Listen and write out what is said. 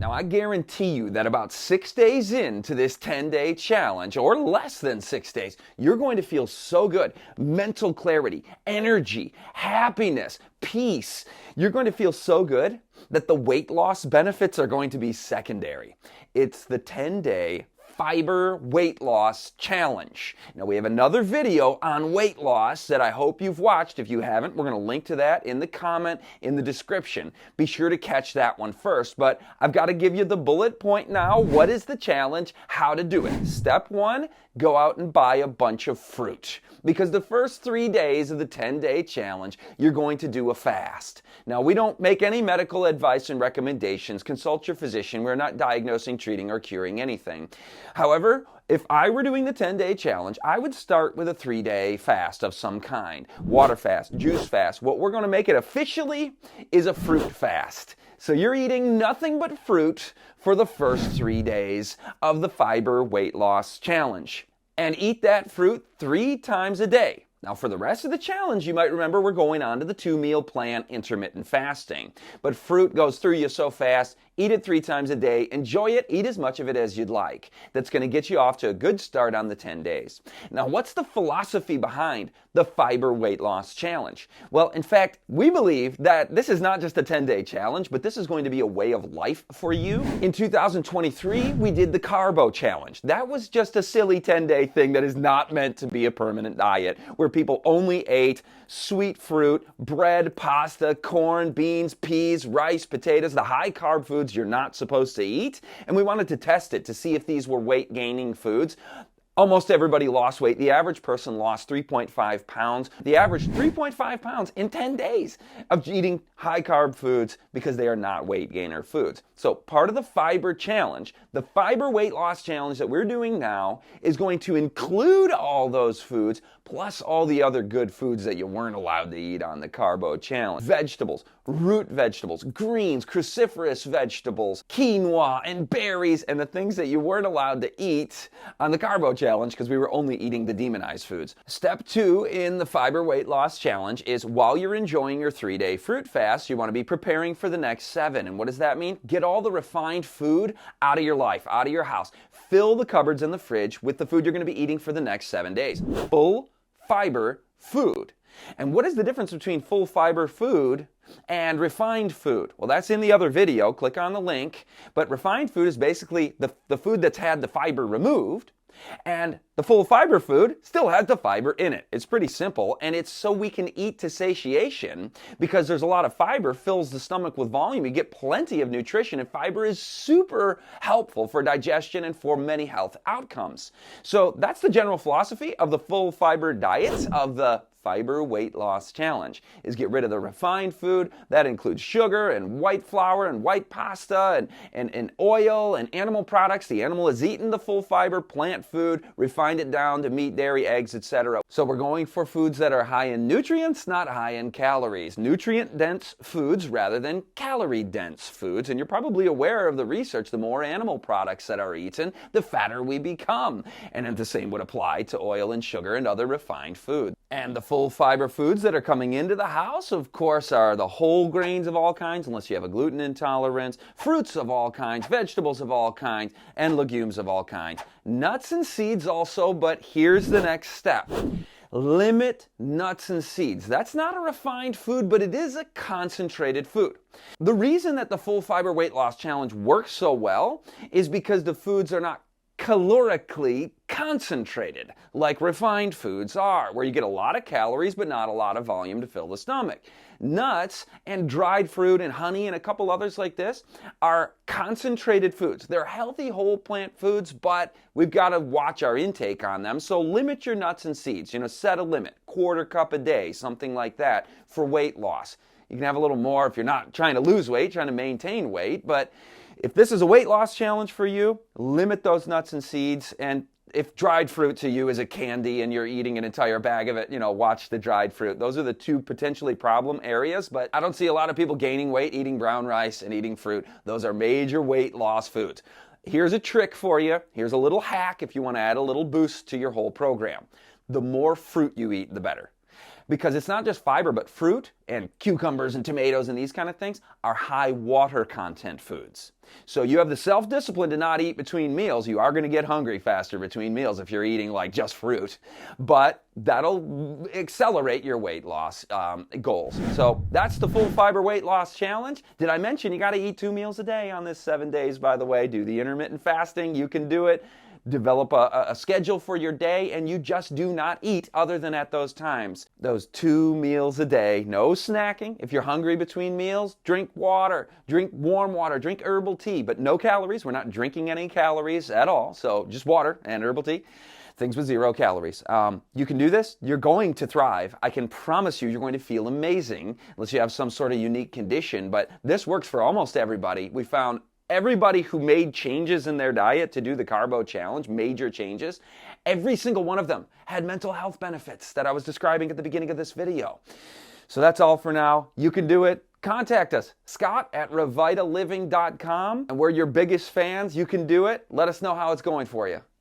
Now, I guarantee you that about 6 days into this 10-day challenge, or less than 6 days, you're going to feel so good. Mental clarity, energy, happiness, peace. You're going to feel so good that the weight loss benefits are going to be secondary. It's the 10-day Fiber Weight Loss Challenge. Now, we have another video on weight loss that I hope you've watched. If you haven't, we're going to link to that in the comment in the description. Be sure to catch that one first, but I've got to give you the bullet point now. What is the challenge? How to do it. Step 1, go out and buy a bunch of fruit. Because the first 3 days of the 10-day challenge, you're going to do a fast. Now, we don't make any medical advice and recommendations. Consult your physician. We're not diagnosing, treating, or curing anything. However, if I were doing the 10-day challenge, I would start with a 3-day fast of some kind. Water fast, juice fast. What we're going to make it officially is a fruit fast. So you're eating nothing but fruit for the first 3 days of the Fiber Weight Loss Challenge. And eat that fruit 3 times a day. Now, for the rest of the challenge, you might remember we're going on to the 2-meal plan, intermittent fasting. But fruit goes through you so fast, eat it 3 times a day, enjoy it, eat as much of it as you'd like. That's going to get you off to a good start on the 10 days. Now, what's the philosophy behind the Fiber Weight Loss Challenge? Well, in fact, we believe that this is not just a 10-day challenge, but this is going to be a way of life for you. In 2023, we did the Carbo Challenge. That was just a silly 10-day thing that is not meant to be a permanent diet, where people only ate sweet fruit, bread, pasta, corn, beans, peas, rice, potatoes, the high-carb foods you're not supposed to eat. And we wanted to test it to see if these were weight-gaining foods. Almost everybody lost weight. The average person lost 3.5 pounds. The average 3.5 pounds in 10 days of eating high-carb foods because they are not weight gainer foods. So part of the Fiber Challenge, the Fiber Weight Loss Challenge that we're doing now, is going to include all those foods plus all the other good foods that you weren't allowed to eat on the Carbo Challenge. Vegetables, root vegetables, greens, cruciferous vegetables, quinoa and berries, and the things that you weren't allowed to eat on the Carbo Challenge because we were only eating the demonized foods. Step 2 in the Fiber Weight Loss Challenge is while you're enjoying your 3-day fruit fast, you want to be preparing for the next 7. And what does that mean? Get all the refined food out of your life, out of your house. Fill the cupboards and the fridge with the food you're going to be eating for the next 7 days. Full fiber food. And what is the difference between full fiber food and refined food? Well, that's in the other video. Click on the link. But refined food is basically the food that's had the fiber removed. And the full fiber food still has the fiber in it. It's pretty simple, and it's so we can eat to satiation because there's a lot of fiber, fills the stomach with volume. You get plenty of nutrition, and fiber is super helpful for digestion and for many health outcomes. So that's the general philosophy of the full fiber diet of the Fiber Weight Loss Challenge, is get rid of the refined food. That includes sugar and white flour and white pasta and oil and animal products. The animal has eaten the full fiber plant food, refined it down to meat, dairy, eggs, etc. So we're going for foods that are high in nutrients, not high in calories. Nutrient-dense foods rather than calorie-dense foods. And you're probably aware of the research. The more animal products that are eaten, the fatter we become. And the same would apply to oil and sugar and other refined foods. And the full fiber foods that are coming into the house, of course, are the whole grains of all kinds, unless you have a gluten intolerance, fruits of all kinds, vegetables of all kinds, and legumes of all kinds. Nuts and seeds also, but here's the next step. Limit nuts and seeds. That's not a refined food, but it is a concentrated food. The reason that the Full Fiber Weight Loss Challenge works so well is because the foods are not calorically concentrated like refined foods are, where you get a lot of calories but not a lot of volume to fill the stomach. Nuts and dried fruit and honey and a couple others like this are concentrated foods. They're healthy whole plant foods, but we've got to watch our intake on them. So limit your nuts and seeds. Set a limit, 1/4 cup a day, something like that for weight loss. You can have a little more if you're not trying to lose weight, trying to maintain weight, but if this is a weight loss challenge for you, limit those nuts and seeds. And if dried fruit to you is a candy and you're eating an entire bag of it, watch the dried fruit. Those are the 2 potentially problem areas, but I don't see a lot of people gaining weight eating brown rice and eating fruit. Those are major weight loss foods. Here's a trick for you. Here's a little hack if you want to add a little boost to your whole program. The more fruit you eat, the better. because it's not just fiber, but fruit and cucumbers and tomatoes and these kind of things are high water content foods. So you have the self-discipline to not eat between meals. You are going to get hungry faster between meals if you're eating like just fruit, but that'll accelerate your weight loss goals. So that's the full fiber weight loss challenge. Did I mention you got to eat 2 meals a day on this 7 days, by the way? Do the intermittent fasting. You can do it. Develop a schedule for your day, and you just do not eat other than at those times. Those 2 meals a day, no snacking. If you're hungry between meals, drink water, drink warm water, drink herbal tea, but no calories. We're not drinking any calories at all, so just water and herbal tea. Things with 0 calories. You can do this. You're going to thrive. I can promise you, you're going to feel amazing, unless you have some sort of unique condition, but this works for almost everybody. We found everybody who made changes in their diet to do the carbo challenge, major changes, every single one of them had mental health benefits that I was describing at the beginning of this video. So that's all for now. You can do it. Contact us, Scott at RevitaLiving.com. And we're your biggest fans. You can do it. Let us know how it's going for you.